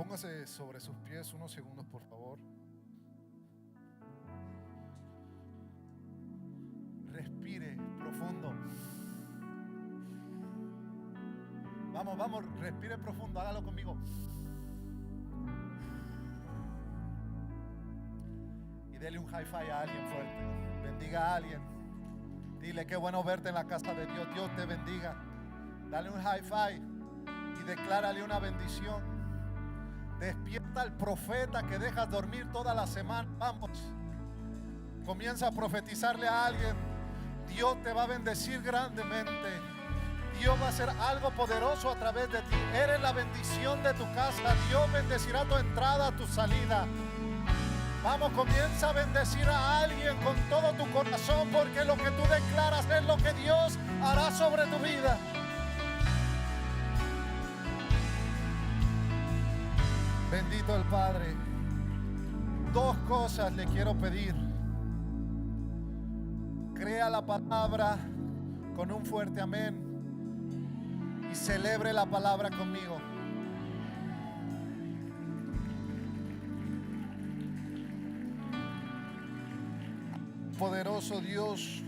Póngase sobre sus pies unos segundos, por favor. Respire profundo. Vamos, respire profundo, hágalo conmigo. Y dele un high five a alguien fuerte. Bendiga a alguien. Dile qué bueno verte en la casa de Dios. Dios te bendiga. Dale un high five y declárale una bendición. Despierta al profeta que dejas dormir toda la semana. Vamos. Comienza a profetizarle a alguien. Dios te va a bendecir grandemente. Dios va a hacer algo poderoso a través de ti. Eres la bendición de tu casa. Dios bendecirá tu entrada, tu salida. Vamos, comienza a bendecir a alguien con todo tu corazón, porque lo que tú declaras es lo que Dios hará sobre tu vida. Bendito el Padre. Dos cosas le quiero pedir. Crea la palabra con un fuerte amén y celebre la palabra conmigo. Poderoso Dios,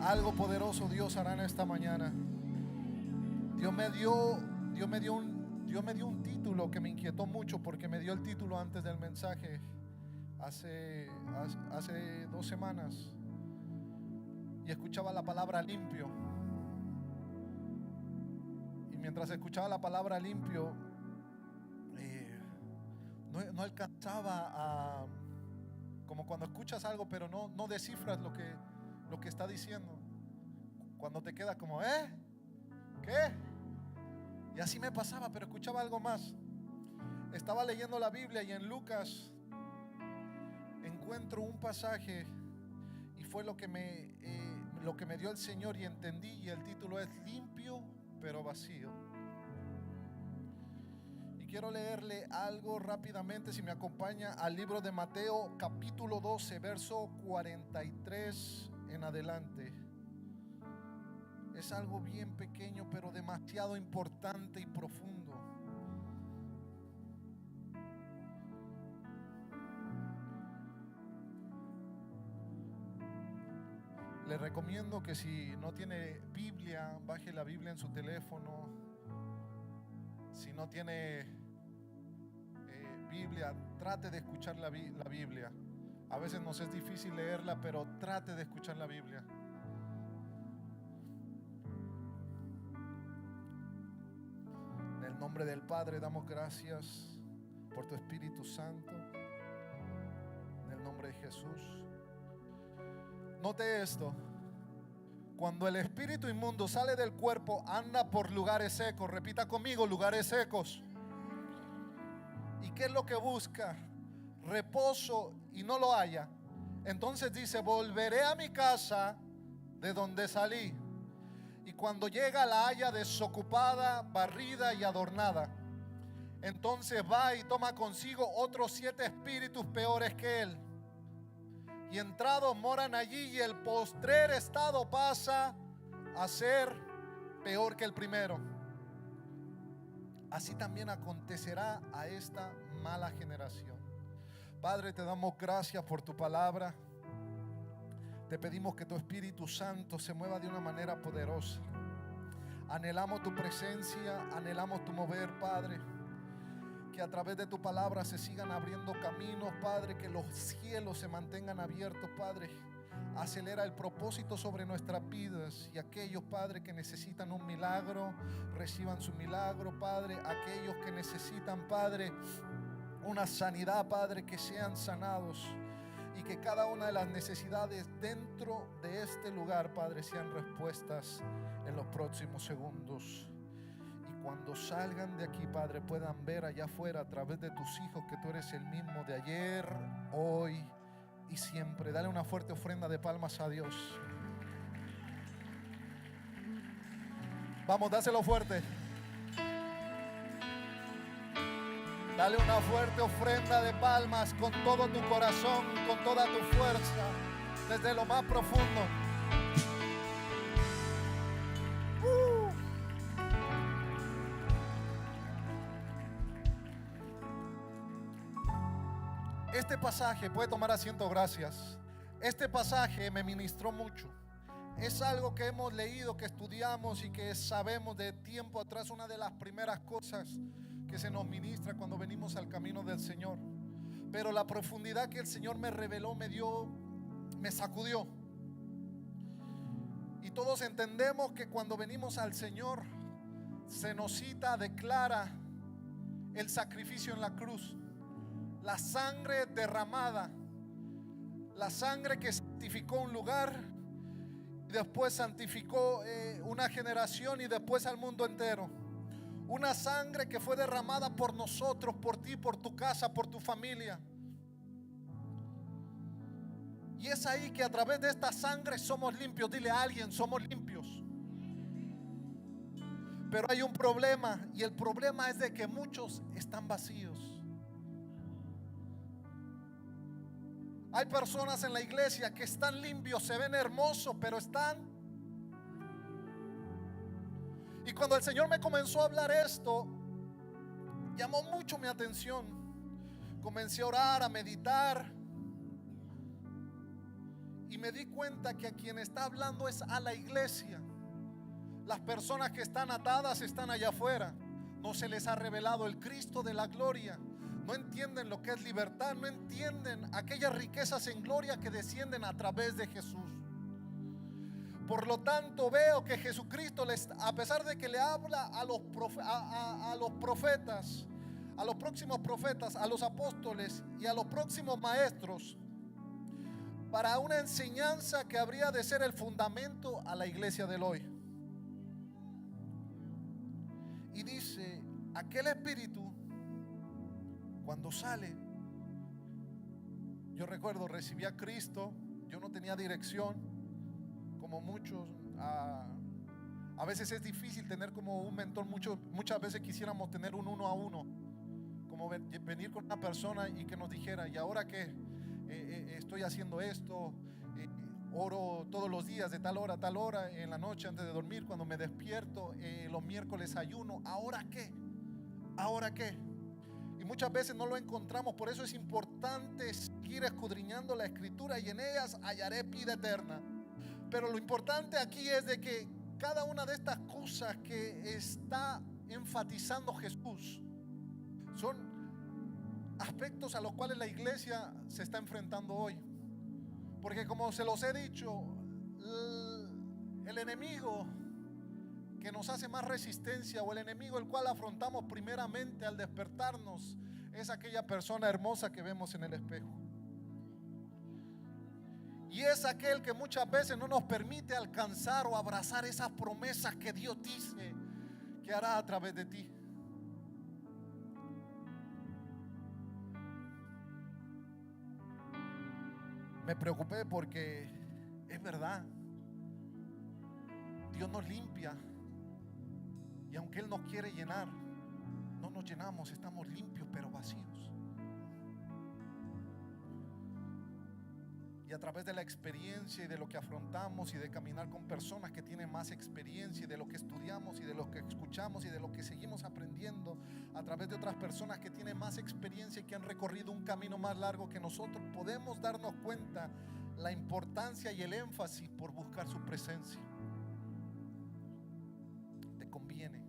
algo poderoso Dios hará en esta mañana. Dios me dio un título que me inquietó mucho, porque me dio el título antes del mensaje hace 2 semanas, y escuchaba la palabra limpio. Y mientras escuchaba la palabra limpio, no alcanzaba a, como cuando escuchas algo pero no descifras lo que está diciendo, cuando te queda como ¿qué? Y así me pasaba, pero escuchaba algo más. Estaba leyendo la Biblia y en Lucas encuentro un pasaje, y fue lo que me dio el Señor y entendí, y el título es limpio pero vacío. Y quiero leerle algo rápidamente, si me acompaña, al libro de Mateo capítulo 12, verso 43 en adelante. Es algo bien pequeño pero demasiado importante y profundo. Le recomiendo que si no tiene Biblia, baje la Biblia en su teléfono. Si no tiene Biblia, trate de escuchar la Biblia. A veces nos es difícil leerla, pero trate de escuchar la Biblia. En el nombre del Padre damos gracias por tu Espíritu Santo. En el nombre de Jesús. Note esto: cuando el espíritu inmundo sale del cuerpo, anda por lugares secos. Repita conmigo: lugares secos. ¿Y qué es lo que busca? Reposo, y no lo halla. Entonces dice: volveré a mi casa de donde salí. Y cuando llega, la halla desocupada, barrida y adornada. Entonces va y toma consigo otros 7 espíritus peores que él, y entrados moran allí, y el postrer estado pasa a ser peor que el primero. Así también acontecerá a esta mala generación. Padre, te damos gracias por tu palabra. Te pedimos que tu Espíritu Santo se mueva de una manera poderosa. Anhelamos tu presencia, anhelamos tu mover, Padre. Que a través de tu palabra se sigan abriendo caminos, Padre. Que los cielos se mantengan abiertos, Padre. Acelera el propósito sobre nuestras vidas. Y aquellos, Padre, que necesitan un milagro, reciban su milagro, Padre. Aquellos que necesitan, Padre, una sanidad, Padre, que sean sanados. Y que cada una de las necesidades dentro de este lugar, Padre, sean respuestas en los próximos segundos. Cuando salgan de aquí, Padre, puedan ver allá afuera a través de tus hijos que tú eres el mismo de ayer, hoy y siempre. Dale una fuerte ofrenda de palmas a Dios. Vamos, dáselo fuerte. Dale una fuerte ofrenda de palmas con todo tu corazón, con toda tu fuerza, desde lo más profundo. Este pasaje, puede tomar asiento, gracias. Este pasaje me ministró mucho. Es algo que hemos leído, que estudiamos y que sabemos de tiempo atrás. Una de las primeras cosas que se nos ministra cuando venimos al camino del Señor. Pero la profundidad que el Señor me reveló, me sacudió. Y todos entendemos que cuando venimos al Señor se nos cita, declara el sacrificio en la cruz, la sangre derramada, la sangre que santificó un lugar y después santificó una generación y después al mundo entero. Una sangre que fue derramada por nosotros, por ti, por tu casa, por tu familia. Y es ahí que a través de esta sangre somos limpios. Dile a alguien, somos limpios. Pero hay un problema, y el problema es de que muchos están vacíos. Hay personas en la iglesia que están limpios, se ven hermosos, pero están. Y cuando el Señor me comenzó a hablar esto, llamó mucho mi atención. Comencé a orar, a meditar, y me di cuenta que a quien está hablando es a la iglesia. Las personas que están atadas están allá afuera. No se les ha revelado el Cristo de la gloria. No entienden lo que es libertad. No entienden aquellas riquezas en gloria que descienden a través de Jesús. Por lo tanto veo que Jesucristo, a pesar de que le habla a los profetas, a los próximos profetas, a los apóstoles y a los próximos maestros, para una enseñanza que habría de ser el fundamento a la iglesia del hoy. Y dice, aquel espíritu cuando sale, yo recuerdo, recibí a Cristo, yo no tenía dirección, como muchos. A veces es difícil tener como un mentor. Muchas veces quisiéramos tener un uno a uno, como venir con una persona y que nos dijera, ¿y ahora qué? Estoy haciendo esto, oro todos los días de tal hora, en la noche antes de dormir, cuando me despierto, los miércoles ayuno. ¿Ahora qué? ¿Ahora qué? Y muchas veces no lo encontramos. Por eso es importante seguir escudriñando la escritura, y en ellas hallaré vida eterna. Pero lo importante aquí es de que cada una de estas cosas que está enfatizando Jesús son aspectos a los cuales la iglesia se está enfrentando hoy. Porque como se los he dicho, el enemigo que nos hace más resistencia, o el enemigo el cual afrontamos primeramente al despertarnos, es aquella persona hermosa que vemos en el espejo. Y es aquel que muchas veces no nos permite alcanzar o abrazar esas promesas que Dios dice que hará a través de ti. Me preocupé porque es verdad, Dios nos limpia, y aunque Él nos quiere llenar, no nos llenamos, estamos limpios pero vacíos. Y a través de la experiencia y de lo que afrontamos y de caminar con personas que tienen más experiencia, y de lo que estudiamos y de lo que escuchamos y de lo que seguimos aprendiendo a través de otras personas que tienen más experiencia y que han recorrido un camino más largo que nosotros, podemos darnos cuenta la importancia y el énfasis por buscar su presencia. Te conviene.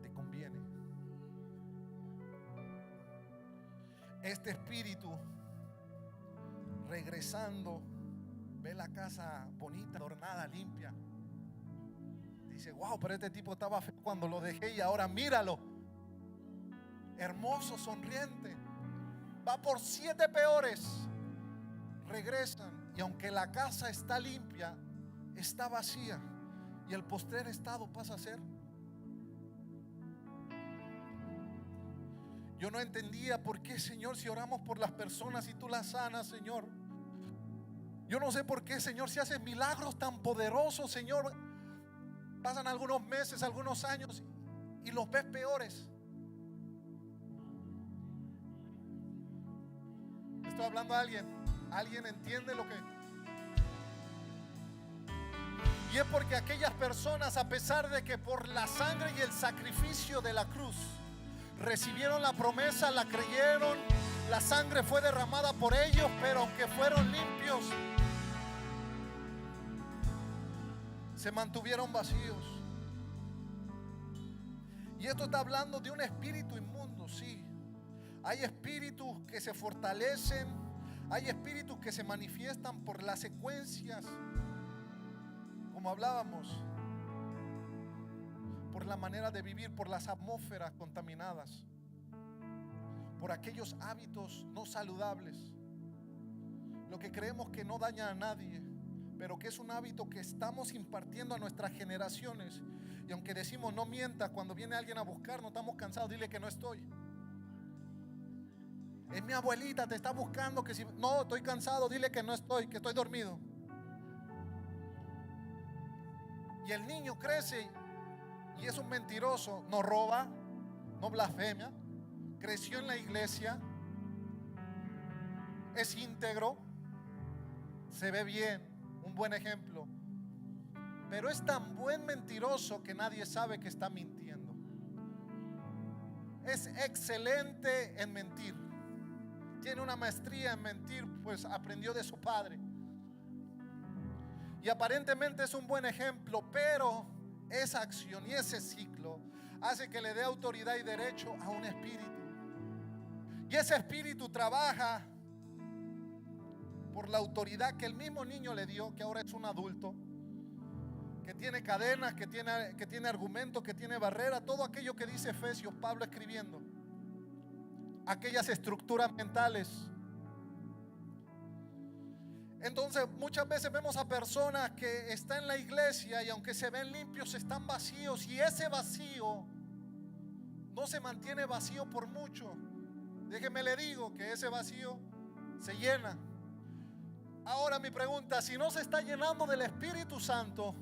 Te conviene. Este espíritu, regresando, ve la casa bonita, adornada, limpia. Dice, wow, pero este tipo estaba feo cuando lo dejé, y ahora míralo, hermoso, sonriente. Va por 7 peores. Regresan, y aunque la casa está limpia, está vacía, y el postrer estado pasa a ser. Yo no entendía por qué, Señor, si oramos por las personas y tú las sanas, Señor. Yo no sé por qué, Señor, si haces milagros tan poderosos, Señor, pasan algunos meses, algunos años, y los ves peores. Estoy hablando a alguien. ¿Alguien entiende lo que? Y es porque aquellas personas, a pesar de que por la sangre y el sacrificio de la cruz recibieron la promesa, la creyeron, la sangre fue derramada por ellos, pero aunque fueron limpios, se mantuvieron vacíos. Y esto está hablando de un espíritu inmundo, sí. Hay espíritus que se fortalecen, hay espíritus que se manifiestan por las secuencias, como hablábamos, por la manera de vivir, por las atmósferas contaminadas, por aquellos hábitos no saludables, lo que creemos que no daña a nadie, pero que es un hábito que estamos impartiendo a nuestras generaciones. Y aunque decimos no mientas, cuando viene alguien a buscarnos, estamos cansados, dile que no estoy. Es mi abuelita, te está buscando, que si no, estoy cansado, dile que no estoy, que estoy dormido. Y el niño crece y es un mentiroso, no roba, no blasfemia, creció en la iglesia, es íntegro, se ve bien, un buen ejemplo, pero es tan buen mentiroso que nadie sabe que está mintiendo. Es excelente en mentir, tiene una maestría en mentir, pues aprendió de su padre. Y aparentemente es un buen ejemplo, pero esa acción y ese ciclo hace que le dé autoridad y derecho a un espíritu. Y ese espíritu trabaja por la autoridad que el mismo niño le dio, que ahora es un adulto, que tiene cadenas, que tiene argumentos, que tiene barreras, todo aquello que dice Efesios, Pablo escribiendo, aquellas estructuras mentales. Entonces muchas veces vemos a personas que están en la iglesia y aunque se ven limpios, están vacíos, y ese vacío no se mantiene vacío por mucho. Déjeme le digo que ese vacío se llena. Ahora mi pregunta, si no se está llenando del Espíritu Santo,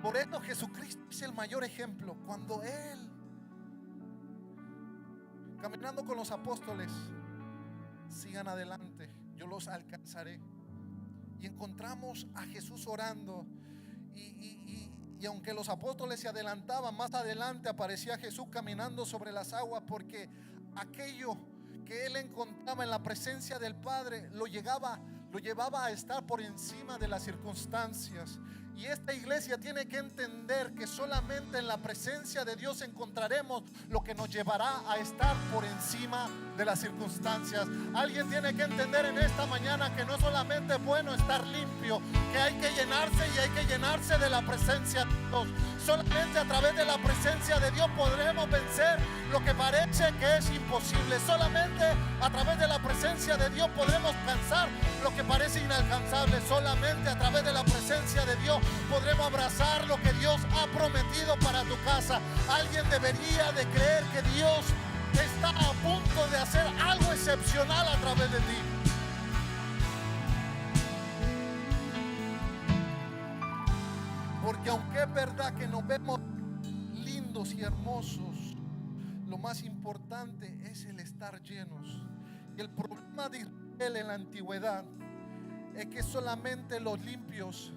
por eso Jesucristo es el mayor ejemplo. Cuando Él, caminando con los apóstoles, sigan adelante, yo los alcanzaré. Y encontramos a Jesús orando. Y aunque los apóstoles se adelantaban, más adelante aparecía Jesús caminando sobre las aguas, porque aquello que Él encontraba en la presencia del Padre lo llevaba a estar por encima de las circunstancias. Y esta iglesia tiene que entender que solamente en la presencia de Dios encontraremos lo que nos llevará a estar por encima de las circunstancias. Alguien tiene que entender en esta mañana que no solamente es bueno estar limpio, que hay que llenarse, y hay que llenarse de la presencia de Dios. Solamente a través de la presencia de Dios podremos vencer lo que parece que es imposible. Solamente a través de la presencia de Dios podremos alcanzar lo que parece inalcanzable. Solamente a través de la presencia de Dios podremos abrazar lo que Dios ha prometido para tu casa. Alguien debería de creer que Dios está a punto de hacer algo excepcional a través de ti. Porque aunque es verdad que nos vemos lindos y hermosos, lo más importante es el estar llenos. Y el problema de Israel en la antigüedad es que solamente los limpios,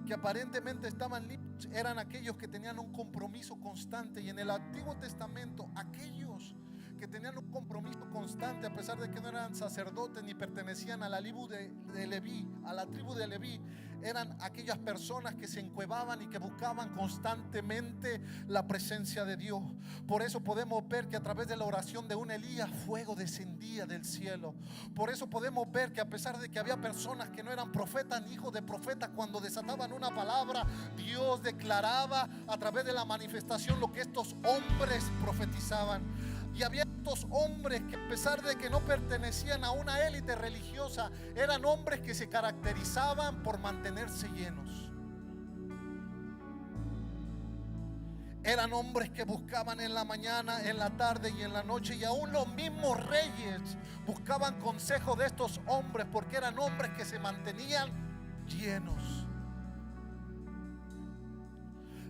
que aparentemente estaban limpios, eran aquellos que tenían un compromiso constante. Y en el Antiguo Testamento, aquellos que tenían un compromiso constante, a pesar de que no eran sacerdotes ni pertenecían a la tribu de Leví, eran aquellas personas que se encuevaban y que buscaban constantemente la presencia de Dios. Por eso podemos ver que a través de la oración de un Elías, fuego descendía del cielo. Por eso podemos ver que a pesar de que había personas que no eran profetas ni hijos de profetas, cuando desataban una palabra, Dios declaraba a través de la manifestación lo que estos hombres profetizaban. Y había estos hombres que, a pesar de que no pertenecían a una élite religiosa, eran hombres que se caracterizaban por mantenerse llenos. Eran hombres que buscaban en la mañana, en la tarde y en la noche. Y aún los mismos reyes buscaban consejo de estos hombres, porque eran hombres que se mantenían llenos.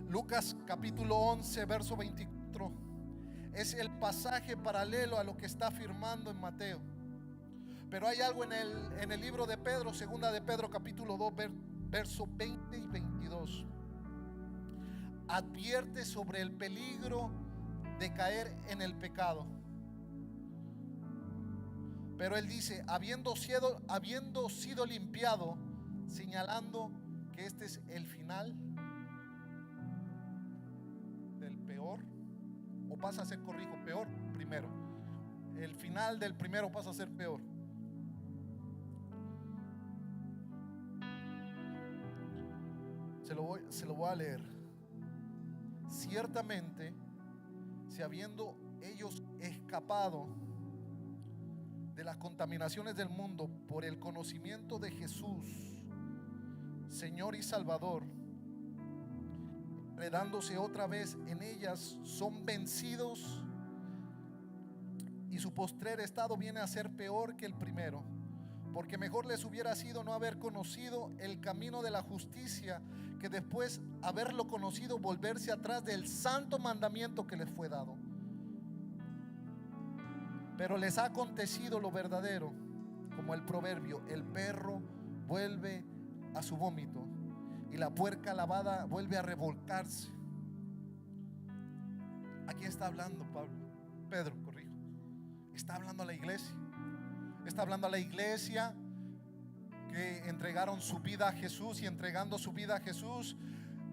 Lucas capítulo 11, verso 24. Es el pasaje paralelo a lo que está afirmando en Mateo. Pero hay algo en el libro de Pedro, segunda de Pedro capítulo 2, verso 20 y 22. advierte sobre el peligro de caer en el pecado. Pero él dice, habiendo sido limpiado, señalando que este es el final del peor, o pasa a ser, corrijo, peor primero. El final del primero pasa a ser peor. Se lo voy a leer. Ciertamente, si habiendo ellos escapado de las contaminaciones del mundo por el conocimiento de Jesús, Señor y Salvador, enredándose otra vez en ellas, son vencidos, y su postrer estado viene a ser peor que el primero, porque mejor les hubiera sido no haber conocido el camino de la justicia, que después haberlo conocido volverse atrás del santo mandamiento que les fue dado. Pero les ha acontecido lo verdadero, como el proverbio: el perro vuelve a su vómito y la puerca lavada vuelve a revolcarse. Aquí está hablando Pedro, corrijo. Está hablando a la iglesia. Está hablando a la iglesia que entregaron su vida a Jesús, y entregando su vida a Jesús,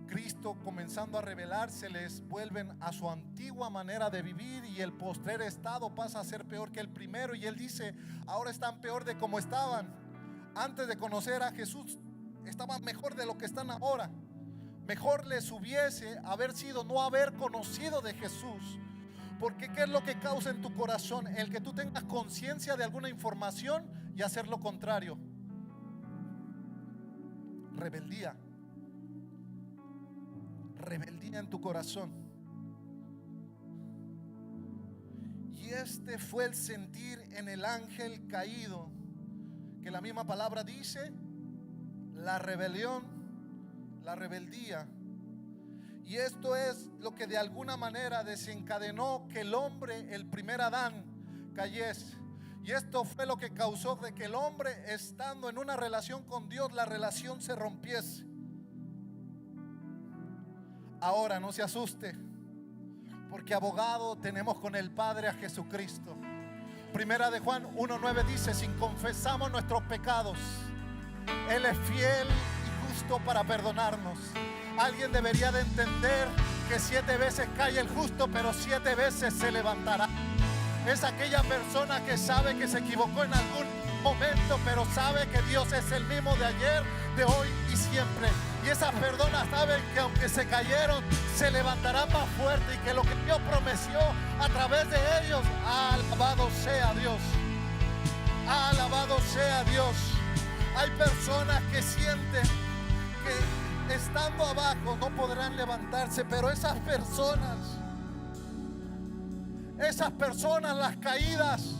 Cristo comenzando a revelárseles, vuelven a su antigua manera de vivir, y el postrer estado pasa a ser peor que el primero. Y él dice, ahora están peor de como estaban antes de conocer a Jesús. Estaban mejor de lo que están ahora. Mejor les hubiese haber sido no haber conocido de Jesús. Porque ¿qué es lo que causa en tu corazón? El que tú tengas conciencia de alguna información y hacer lo contrario. Rebeldía. Rebeldía en tu corazón. Y este fue el sentir en el ángel caído, que la misma palabra dice, la rebelión, la rebeldía. Y esto es lo que de alguna manera desencadenó que el hombre, el primer Adán, cayese. Y esto fue lo que causó de que el hombre, estando en una relación con Dios, la relación se rompiese. Ahora no se asuste, porque abogado tenemos con el Padre a Jesucristo. Primera de Juan 1:9 dice, si confesamos nuestros pecados, Él es fiel y justo para perdonarnos. Alguien debería de entender que 7 veces cae el justo, pero 7 veces se levantará. Es aquella persona que sabe que se equivocó en algún momento, pero sabe que Dios es el mismo de ayer, de hoy y siempre. Y esas personas saben que aunque se cayeron, se levantarán más fuerte, y que lo que Dios prometió a través de ellos, alabado sea Dios. Alabado sea Dios. Hay personas que sienten que estando abajo no podrán levantarse, pero esas personas, las caídas,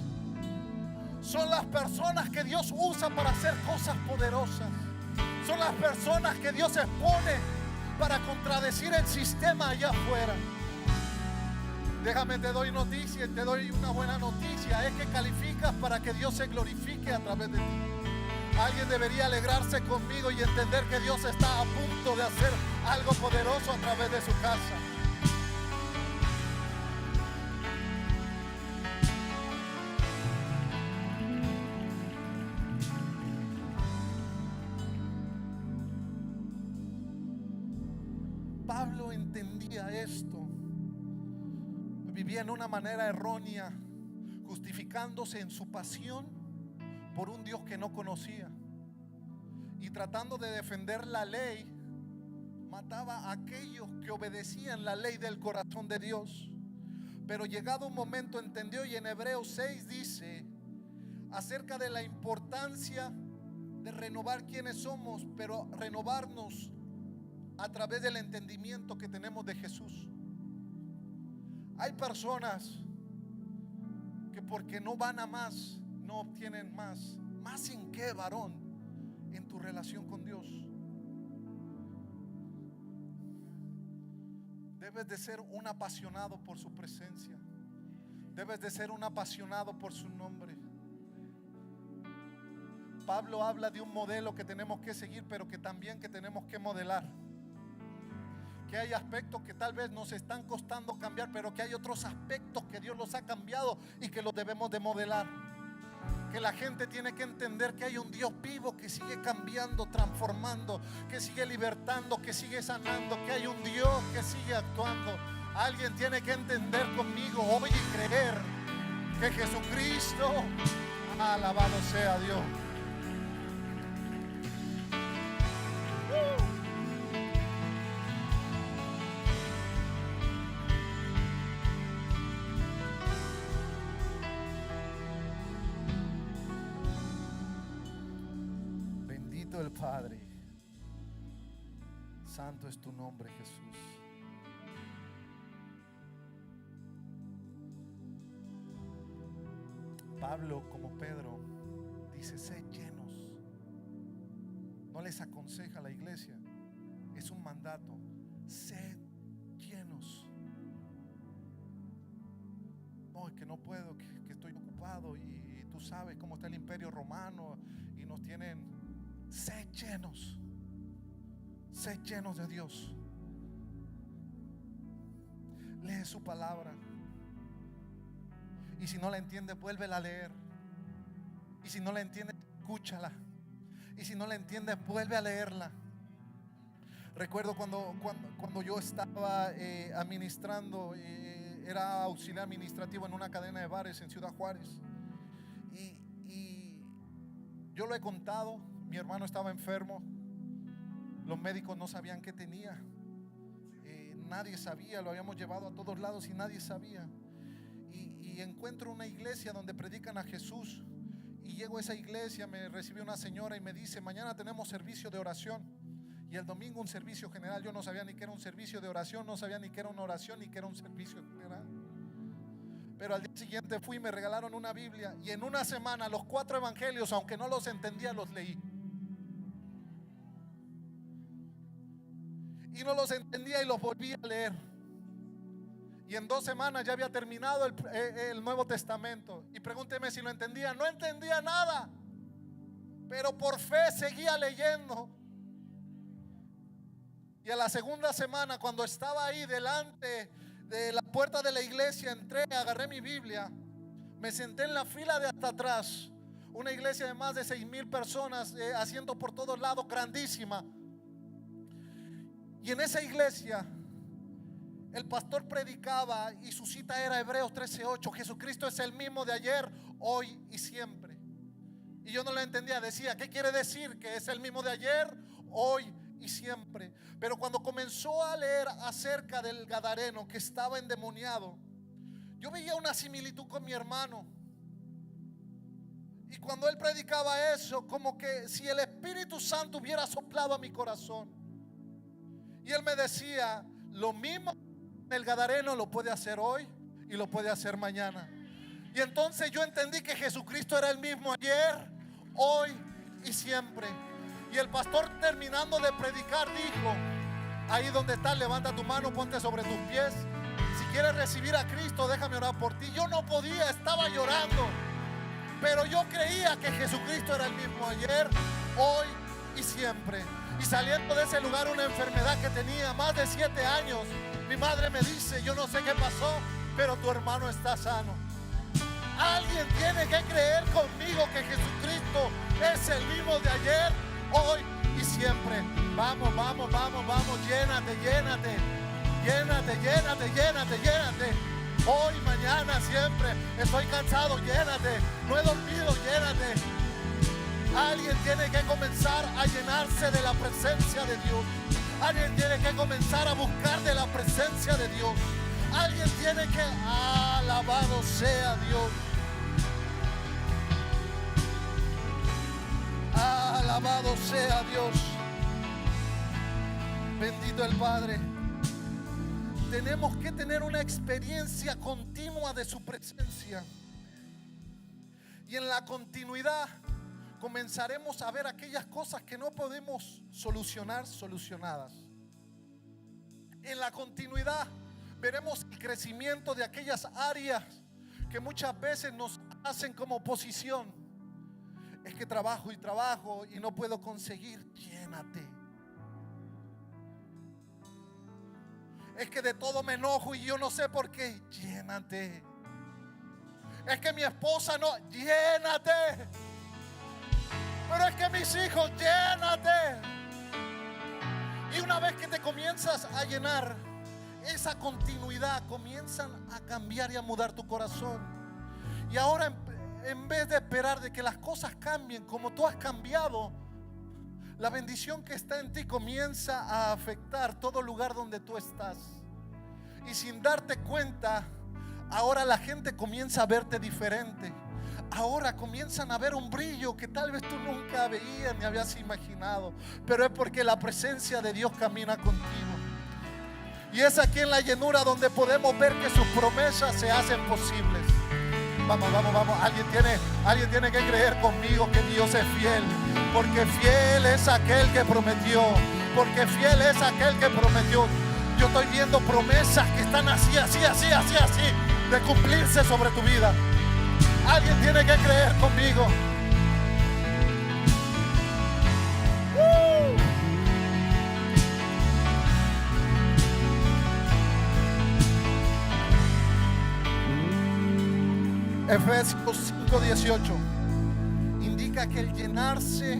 son las personas que Dios usa para hacer cosas poderosas. Son las personas que Dios expone para contradecir el sistema allá afuera. Déjame, te doy noticia, te doy una buena noticia. Es que calificas para que Dios se glorifique a través de ti. Alguien debería alegrarse conmigo y entender que Dios está a punto de hacer algo poderoso a través de su casa. Pablo entendía esto. Vivía en una manera errónea, justificándose en su pasión por un Dios que no conocía, y tratando de defender la ley, mataba a aquellos que obedecían la ley del corazón de Dios. Pero llegado un momento entendió, y en Hebreos 6 dice acerca de la importancia de renovar quienes somos, pero renovarnos a través del entendimiento que tenemos de Jesús. Hay personas que porque no van a más, no obtienen más. ¿Más en qué, varón? En tu relación con Dios. Debes de ser un apasionado por su presencia. Debes de ser un apasionado por su nombre. Pablo habla de un modelo que tenemos que seguir, pero que también que tenemos que modelar. que hay aspectos que tal vez nos están costando cambiar, pero que hay otros aspectos que Dios los ha cambiado y que los debemos de modelar. Que la gente tiene que entender que hay un Dios vivo que sigue cambiando, transformando, que sigue libertando, que sigue sanando, que hay un Dios que sigue actuando. Alguien tiene que entender conmigo hoy y creer que Jesucristo, alabado sea Dios. Bendito el Padre, santo es tu nombre, Jesús. Pablo, como Pedro, dice: sed llenos. No les aconseja a la iglesia, es un mandato: sed llenos. No, es que no puedo, que estoy ocupado, y tú sabes cómo está el imperio romano y nos tienen. Sed llenos. Sed llenos de Dios. Lee su palabra. Y si no la entiendes, vuélvela a leer. Y si no la entiendes, escúchala. Y si no la entiendes, vuelve a leerla. Recuerdo cuando yo estaba administrando, era auxiliar administrativo en una cadena de bares en Ciudad Juárez. Y yo lo he contado. Mi hermano estaba enfermo. Los médicos no sabían qué tenía. Nadie sabía. Lo habíamos llevado a todos lados y nadie sabía. Y encuentro una iglesia donde predican a Jesús. Y llego a esa iglesia, me recibió una señora y me dice: mañana tenemos servicio de oración. Y el domingo un servicio general. Yo no sabía ni que era un servicio de oración, no sabía ni que era una oración, ni que era un servicio general. Pero al día siguiente fui y me regalaron una Biblia. Y en una semana los 4 evangelios, aunque no los entendía, los leí. Y no los entendía y los volví a leer. Y en 2 semanas ya había terminado el Nuevo Testamento. Y pregúnteme si lo entendía. No entendía nada, pero por fe seguía leyendo. Y a la segunda semana, cuando estaba ahí delante de la puerta de la iglesia, entré, agarré mi Biblia, me senté en la fila de hasta atrás. Una iglesia de más de 6,000 personas, asientos por todos lados, grandísima. Y en esa iglesia el pastor predicaba y su cita era Hebreos 13:8. Jesucristo es el mismo de ayer, hoy y siempre. Y yo no lo entendía. Decía: ¿qué quiere decir? Que es el mismo de ayer, hoy y siempre. Pero cuando comenzó a leer acerca del gadareno que estaba endemoniado, yo veía una similitud con mi hermano. Y cuando él predicaba eso, como que si el Espíritu Santo hubiera soplado a mi corazón. Y él me decía: lo mismo el gadareno lo puede hacer hoy y lo puede hacer mañana. Y entonces yo entendí que Jesucristo era el mismo ayer, hoy y siempre. Y el pastor, terminando de predicar, dijo: ahí donde estás, levanta tu mano, ponte sobre tus pies. Si quieres recibir a Cristo, déjame orar por ti. Yo no podía, estaba llorando, pero yo creía que Jesucristo era el mismo ayer, hoy y siempre. Y saliendo de ese lugar, una enfermedad que tenía más de 7 años, mi madre me dice: yo no sé qué pasó, pero tu hermano está sano. Alguien tiene que creer conmigo que Jesucristo es el mismo de ayer, hoy y siempre. Vamos, vamos, vamos, vamos. Llénate, llénate, llénate, llénate, llénate, llénate. Hoy, mañana, siempre. Estoy cansado, llénate. No he dormido, llénate. Alguien tiene que comenzar a llenarse de la presencia de Dios. Alguien tiene que comenzar a buscar de la presencia de Dios. Alguien tiene que, alabado sea Dios. Alabado sea Dios. Bendito el Padre. Tenemos que tener una experiencia continua de su presencia. Y en la continuidad comenzaremos a ver aquellas cosas que no podemos solucionar, solucionadas. En la continuidad veremos el crecimiento de aquellas áreas que muchas veces nos hacen como oposición. Es que trabajo y trabajo y no puedo conseguir. Llénate. Es que de todo me enojo y yo no sé por qué. Llénate. Es que mi esposa no. Llénate. Pero es que mis hijos, llénate. Y una vez que te comienzas a llenar, esa continuidad comienzan a cambiar y a mudar tu corazón. Y ahora en vez de esperar de que las cosas cambien como tú has cambiado, la bendición que está en ti comienza a afectar todo lugar donde tú estás. Y sin darte cuenta, ahora la gente comienza a verte diferente. Ahora comienzan a ver un brillo que tal vez tú nunca veías ni habías imaginado. Pero es porque la presencia de Dios camina contigo. Y es aquí en la llenura donde podemos ver que sus promesas se hacen posibles. Vamos, vamos, vamos. Alguien tiene que creer conmigo que Dios es fiel. Porque fiel es aquel que prometió. Porque fiel es aquel que prometió. Yo estoy viendo promesas que están así, de cumplirse sobre tu vida. Alguien tiene que creer conmigo. Efesios 5:18 indica que el llenarse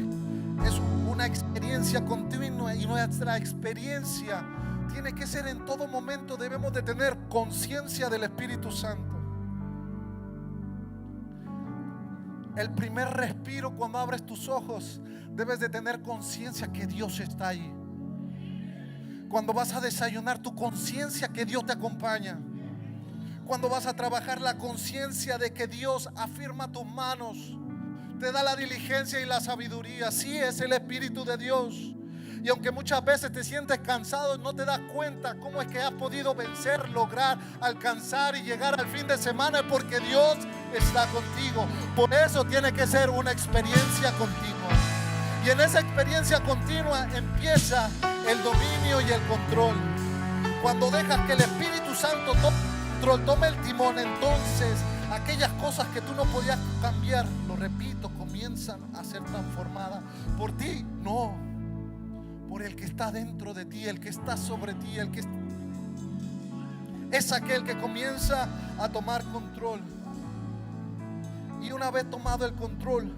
es una experiencia continua y nuestra experiencia tiene que ser en todo momento. Debemos de tener conciencia del Espíritu Santo. El primer respiro cuando abres tus ojos, debes de tener conciencia que Dios está ahí. Cuando vas a desayunar, tu conciencia que Dios te acompaña. Cuando vas a trabajar, la conciencia de que Dios afirma tus manos, te da la diligencia y la sabiduría. Sí, es el Espíritu de Dios. Y aunque muchas veces te sientes cansado, no te das cuenta cómo es que has podido vencer, lograr, alcanzar y llegar al fin de semana, es porque Dios está contigo. Por eso tiene que ser una experiencia continua. Y en esa experiencia continua empieza el dominio y el control. Cuando dejas que el Espíritu Santo tome el timón, entonces aquellas cosas que tú no podías cambiar, lo repito, comienzan a ser transformadas por ti, no, por el que está dentro de ti, el que está sobre ti, el que es aquel que comienza a tomar control. Y una vez tomado el control,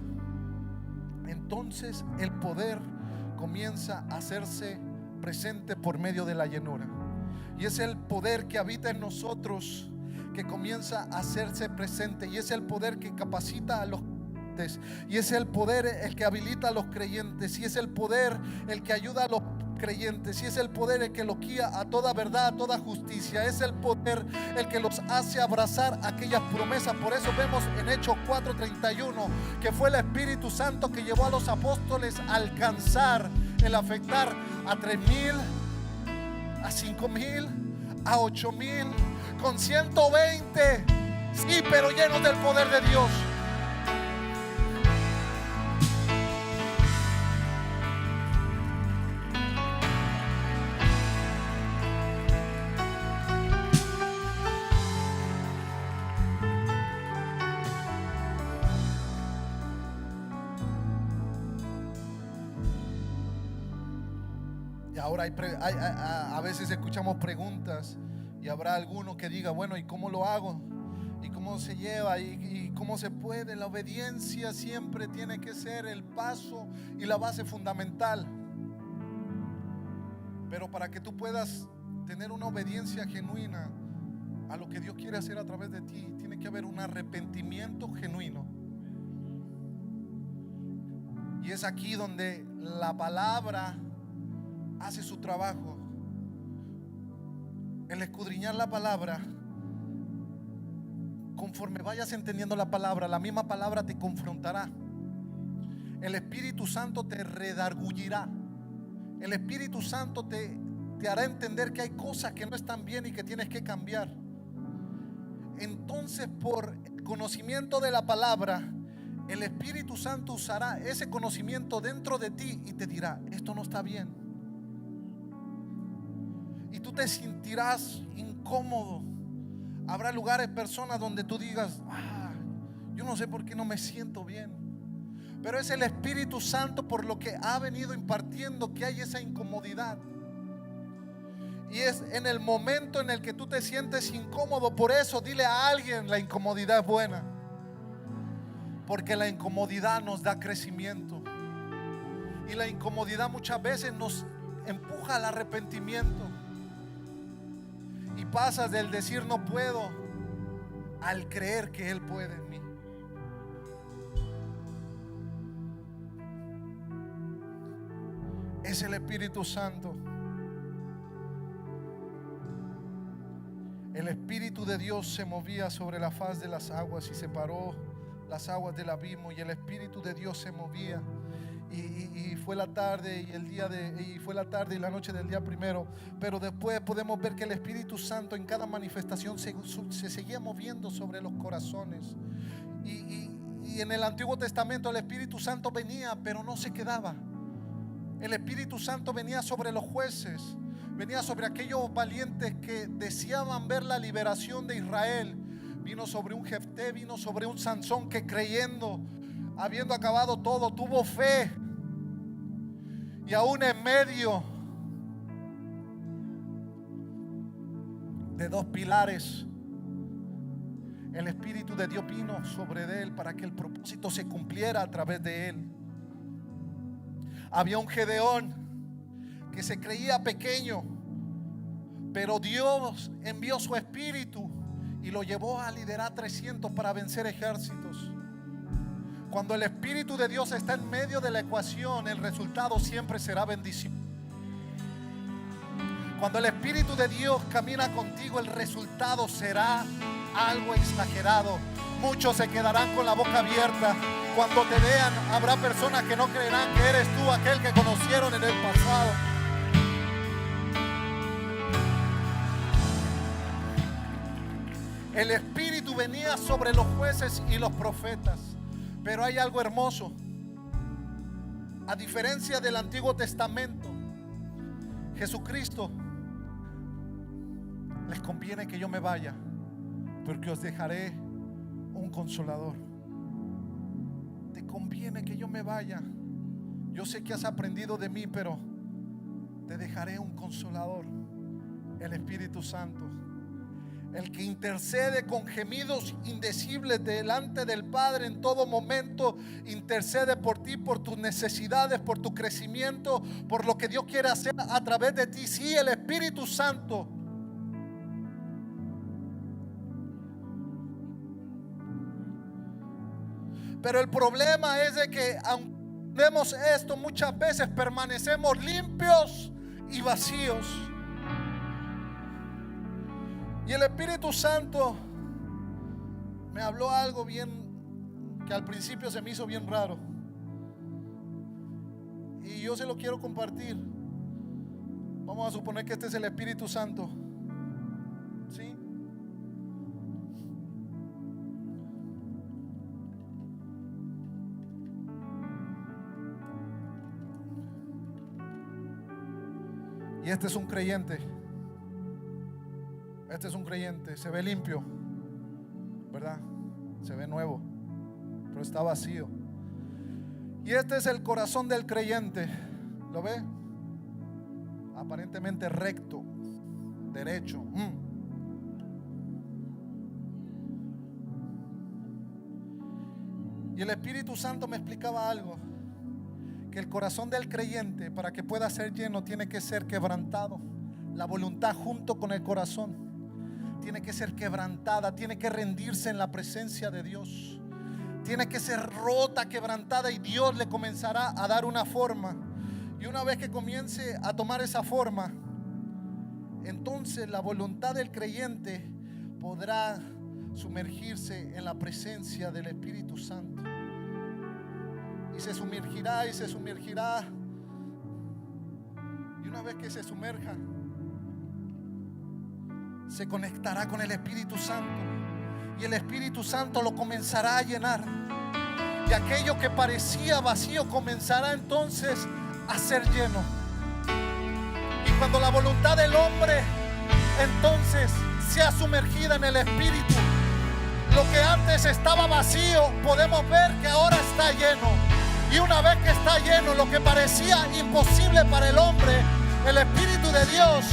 entonces el poder comienza a hacerse presente por medio de la llenura. Y es el poder que habita en nosotros que comienza a hacerse presente. Y es el poder que capacita a los creyentes. Y es el poder el que habilita a los creyentes. Y es el poder el que ayuda a los creyentes. Y es el poder el que los guía a toda verdad, a toda justicia. Es el poder el que los hace abrazar aquellas promesas. Por eso vemos en Hechos 4:31 que fue el Espíritu Santo que llevó a los apóstoles a alcanzar el afectar a 3,000, a 5,000, a 8,000, con 120, sí, pero llenos del poder de Dios. Y ahora a veces escuchamos preguntas y habrá alguno que diga, bueno, ¿y cómo lo hago? ¿Y cómo se lleva? ¿Y cómo se puede? La obediencia siempre tiene que ser el paso y la base fundamental. Pero para que tú puedas tener una obediencia genuina a lo que Dios quiere hacer a través de ti, tiene que haber un arrepentimiento genuino. Y es aquí donde la palabra hace su trabajo. El escudriñar la palabra, conforme vayas entendiendo la palabra, la misma palabra te confrontará. El Espíritu Santo te redarguirá. El Espíritu Santo te hará entender que hay cosas que no están bien y que tienes que cambiar. Entonces, por el conocimiento de la palabra, el Espíritu Santo usará ese conocimiento dentro de ti y te dirá, esto no está bien. Y tú te sentirás incómodo. Habrá lugares, personas donde tú digas, yo no sé por qué no me siento bien. Pero es el Espíritu Santo por lo que ha venido impartiendo que hay esa incomodidad. Y es en el momento en el que tú te sientes incómodo. Por eso dile a alguien: la incomodidad es buena, porque la incomodidad nos da crecimiento. Y la incomodidad muchas veces nos empuja al arrepentimiento. Y pasas del decir no puedo al creer que Él puede en mí. Es el Espíritu Santo. El Espíritu de Dios se movía sobre la faz de las aguas y separó las aguas del abismo. Y el Espíritu de Dios se movía. Y fue la tarde y la noche del día primero. Pero después podemos ver que el Espíritu Santo en cada manifestación se seguía moviendo sobre los corazones. Y en el Antiguo Testamento el Espíritu Santo venía, pero no se quedaba. El Espíritu Santo venía sobre los jueces, venía sobre aquellos valientes que deseaban ver la liberación de Israel. Vino sobre un Jefté, vino sobre un Sansón que, creyendo, habiendo acabado todo, tuvo fe. Y aún en medio de dos pilares, el Espíritu de Dios vino sobre él para que el propósito se cumpliera a través de él. Había un Gedeón que se creía pequeño, pero Dios envió su Espíritu y lo llevó a liderar 300 para vencer ejércitos. Cuando el Espíritu de Dios está en medio de la ecuación, el resultado siempre será bendición. Cuando el Espíritu de Dios camina contigo, el resultado será algo exagerado. Muchos se quedarán con la boca abierta. Cuando te vean, habrá personas que no creerán que eres tú aquel que conocieron en el pasado. El Espíritu venía sobre los jueces y los profetas. Pero hay algo hermoso. A diferencia del Antiguo Testamento, Jesucristo: les conviene que yo me vaya, porque os dejaré un consolador. Te conviene que yo me vaya. Yo sé que has aprendido de mí, pero te dejaré un consolador, el Espíritu Santo, el que intercede con gemidos indecibles delante del Padre en todo momento. Intercede por ti, por tus necesidades, por tu crecimiento, por lo que Dios quiere hacer a través de ti. Sí, el Espíritu Santo. Pero el problema es de que, aunque vemos esto, muchas veces permanecemos limpios y vacíos. Y el Espíritu Santo me habló algo bien, que al principio se me hizo bien raro, y yo se lo quiero compartir. Vamos a suponer que este es el Espíritu Santo, ¿sí? Y este es un creyente. Este es un creyente. Se ve limpio, ¿verdad? Se ve nuevo, pero está vacío. Y este es el corazón del creyente. ¿Lo ve? Aparentemente recto, derecho. Y el Espíritu Santo me explicaba algo: que el corazón del creyente, para que pueda ser lleno, tiene que ser quebrantado. La voluntad junto con el corazón tiene que ser quebrantada, tiene que rendirse en la presencia de Dios, tiene que ser rota, quebrantada, y Dios le comenzará a dar una forma. Y una vez que comience a tomar esa forma, entonces la voluntad del creyente podrá sumergirse en la presencia del Espíritu Santo. Y se sumergirá y se sumergirá. Y una vez que se sumerja, se conectará con el Espíritu Santo. Y el Espíritu Santo lo comenzará a llenar. Y aquello que parecía vacío comenzará entonces a ser lleno. Y cuando la voluntad del hombre entonces sea sumergida en el Espíritu, lo que antes estaba vacío, podemos ver que ahora está lleno. Y una vez que está lleno, lo que parecía imposible para el hombre, el Espíritu de Dios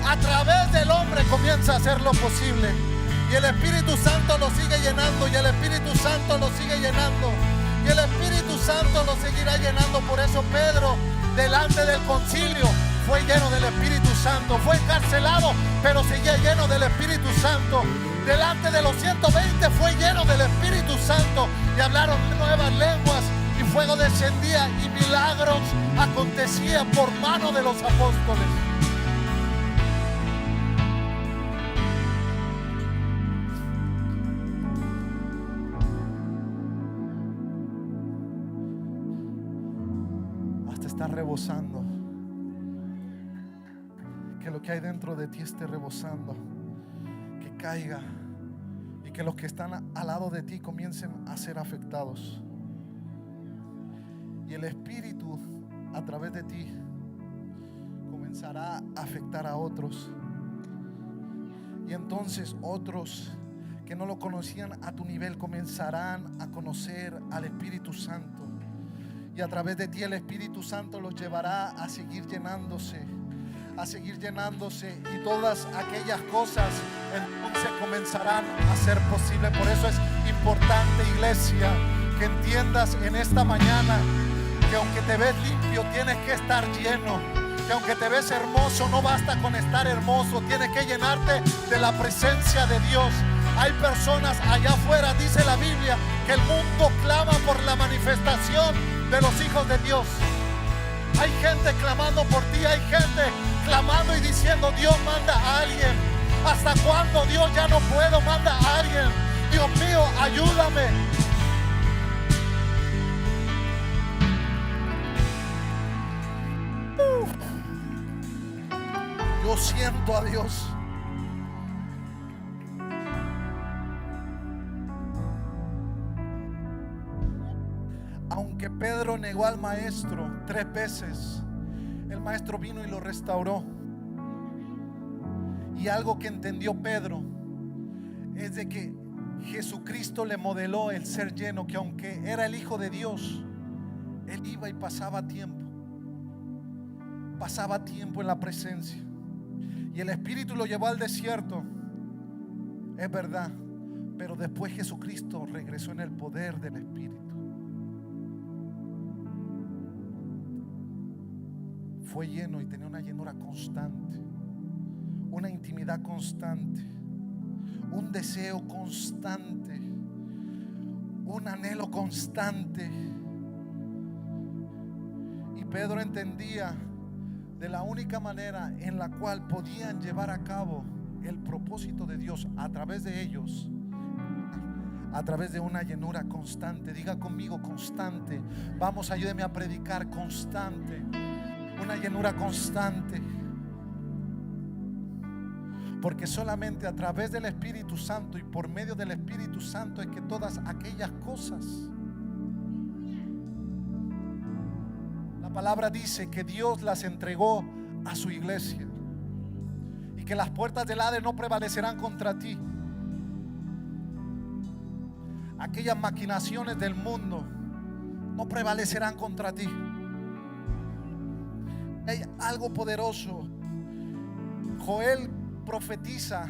a través del hombre comienza a hacer lo posible. Y el Espíritu Santo lo sigue llenando, y el Espíritu Santo lo sigue llenando, y el Espíritu Santo lo seguirá llenando. Por eso Pedro, delante del concilio, fue lleno del Espíritu Santo. Fue encarcelado, pero seguía lleno del Espíritu Santo. Delante de los 120 fue lleno del Espíritu Santo, y hablaron nuevas lenguas, y fuego descendía, y milagros acontecían por mano de los apóstoles. Hasta está rebosando. Que lo que hay dentro de ti esté rebosando, que caiga, y que los que están al lado de ti comiencen a ser afectados. Y el Espíritu a través de ti comenzará a afectar a otros. Y entonces otros que no lo conocían a tu nivel comenzarán a conocer al Espíritu Santo. Y a través de ti el Espíritu Santo los llevará a seguir llenándose, a seguir llenándose, y todas aquellas cosas entonces comenzarán a ser posible. Por eso es importante, iglesia, que entiendas en esta mañana que aunque te ves limpio, tienes que estar lleno. Que aunque te ves hermoso, no basta con estar hermoso, tienes que llenarte de la presencia de Dios. Hay personas allá afuera, dice la Biblia, que el mundo clama por la manifestación de los hijos de Dios. Hay gente clamando por ti, hay gente clamando y diciendo: Dios, manda a alguien. ¿Hasta cuándo, Dios? Ya no puedo, manda a alguien. Dios mío, ayúdame. Yo siento a Dios. Aunque Pedro negó al maestro 3 veces, el maestro vino y lo restauró. Y algo que entendió Pedro es de que Jesucristo le modeló el ser lleno, que aunque era el Hijo de Dios, él iba y pasaba tiempo en la presencia. Y el Espíritu lo llevó al desierto, es verdad, pero después Jesucristo regresó en el poder del Espíritu. Fue lleno y tenía una llenura constante, una intimidad constante, un deseo constante, un anhelo constante. Y Pedro entendía de la única manera en la cual podían llevar a cabo el propósito de Dios a través de ellos, a través de una llenura constante. Diga conmigo: constante. Vamos, ayúdeme a predicar: constante. Una llenura constante. Porque solamente a través del Espíritu Santo y por medio del Espíritu Santo es que todas aquellas cosas, la palabra dice que Dios las entregó a su iglesia, y que las puertas del Hades no prevalecerán contra ti. Aquellas maquinaciones del mundo no prevalecerán contra ti. Hay algo poderoso. Joel profetiza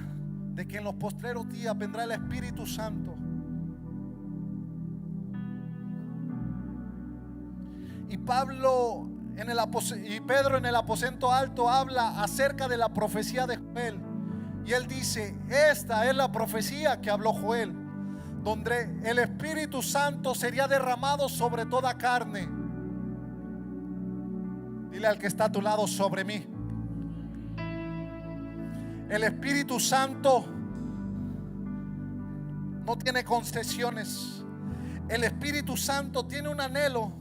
de que en los postreros días vendrá el Espíritu Santo. Y Pedro en el aposento alto habla acerca de la profecía de Joel. Y él dice: esta es la profecía que habló Joel, donde el Espíritu Santo sería derramado sobre toda carne. Dile al que está a tu lado: sobre mí. El Espíritu Santo no tiene concesiones. El Espíritu Santo tiene un anhelo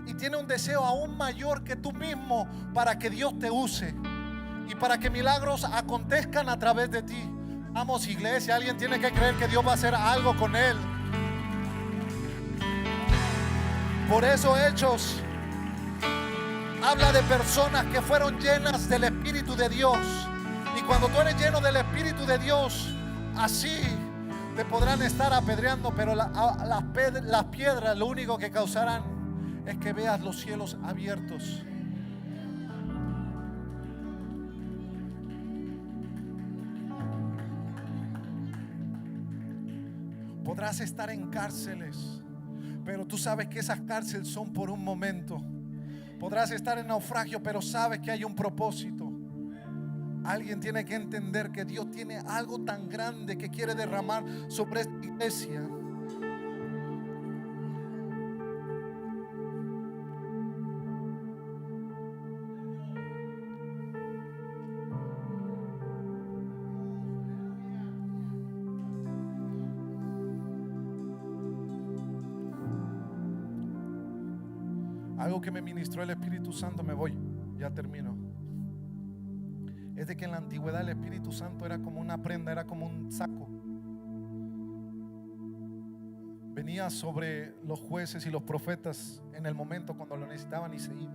y tiene un deseo aún mayor que tú mismo para que Dios te use y para que milagros acontezcan a través de ti. Vamos, iglesia, alguien tiene que creer que Dios va a hacer algo con él. Por eso Hechos habla de personas que fueron llenas del Espíritu de Dios. Y cuando tú eres lleno del Espíritu de Dios, así te podrán estar apedreando, pero las piedras lo único que causarán es que veas los cielos abiertos. Podrás estar en cárceles, pero tú sabes que esas cárceles son por un momento. Podrás estar en naufragio, pero sabes que hay un propósito. Alguien tiene que entender que Dios tiene algo tan grande que quiere derramar sobre esta iglesia. Algo que me ministró el Espíritu Santo, me voy, ya termino. Es de que en la antigüedad el Espíritu Santo era como una prenda, era como un saco. Venía sobre los jueces y los profetas en el momento cuando lo necesitaban y se iba.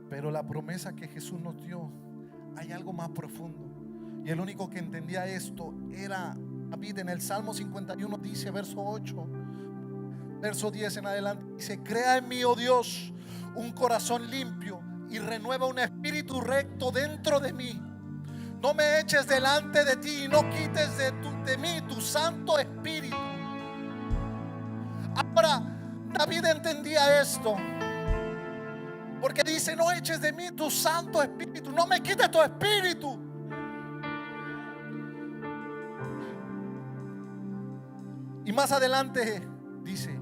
Pero la promesa que Jesús nos dio, hay algo más profundo. Y el único que entendía esto era David. En el Salmo 51 dice, verso 8, verso 10 en adelante, dice: crea en mí, oh Dios, un corazón limpio y renueva un espíritu recto dentro de mí. No me eches delante de ti y no quites de mí tu Santo Espíritu. Ahora, David entendía esto, porque dice: no eches de mí tu Santo Espíritu, no me quites tu Espíritu. Y más adelante dice: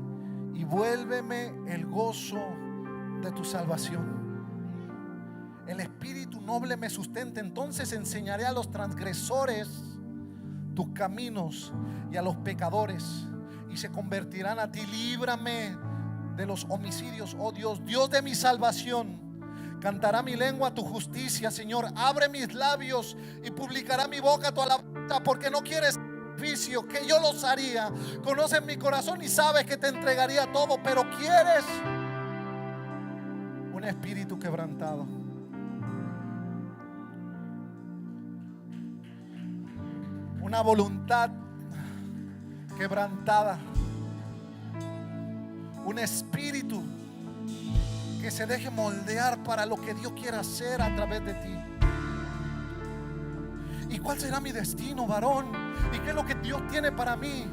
y vuélveme el gozo de tu salvación. El espíritu noble me sustenta. Entonces enseñaré a los transgresores tus caminos y a los pecadores, y se convertirán a ti. Líbrame de los homicidios, oh Dios, Dios de mi salvación. Cantará mi lengua tu justicia, Señor. Abre mis labios y publicará mi boca tu alabanza, porque no quieres sacrificio, que yo los haría. Conoces mi corazón y sabes que te entregaría todo, pero quieres un espíritu quebrantado. Una voluntad quebrantada. Un espíritu que se deje moldear para lo que Dios quiera hacer a través de ti. ¿Y cuál será mi destino, varón? ¿Y qué es lo que Dios tiene para mí?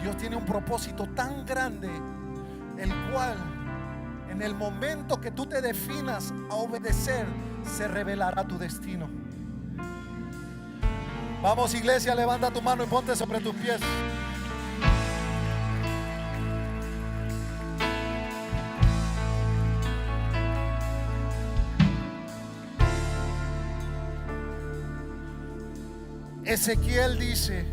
Dios tiene un propósito tan grande, el cual en el momento que tú te definas a obedecer, se revelará tu destino. Vamos, iglesia, levanta tu mano y ponte sobre tus pies. Ezequiel dice: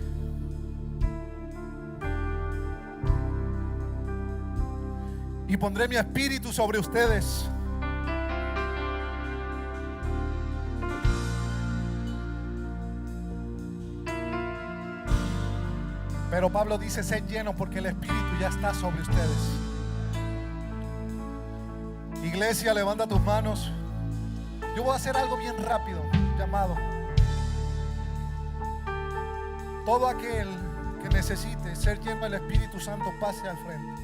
y pondré mi espíritu sobre ustedes. Pero Pablo dice: sed lleno, porque el espíritu ya está sobre ustedes. Iglesia, levanta tus manos. Yo voy a hacer algo bien rápido, llamado. Todo aquel que necesite ser lleno del Espíritu Santo, pase al frente.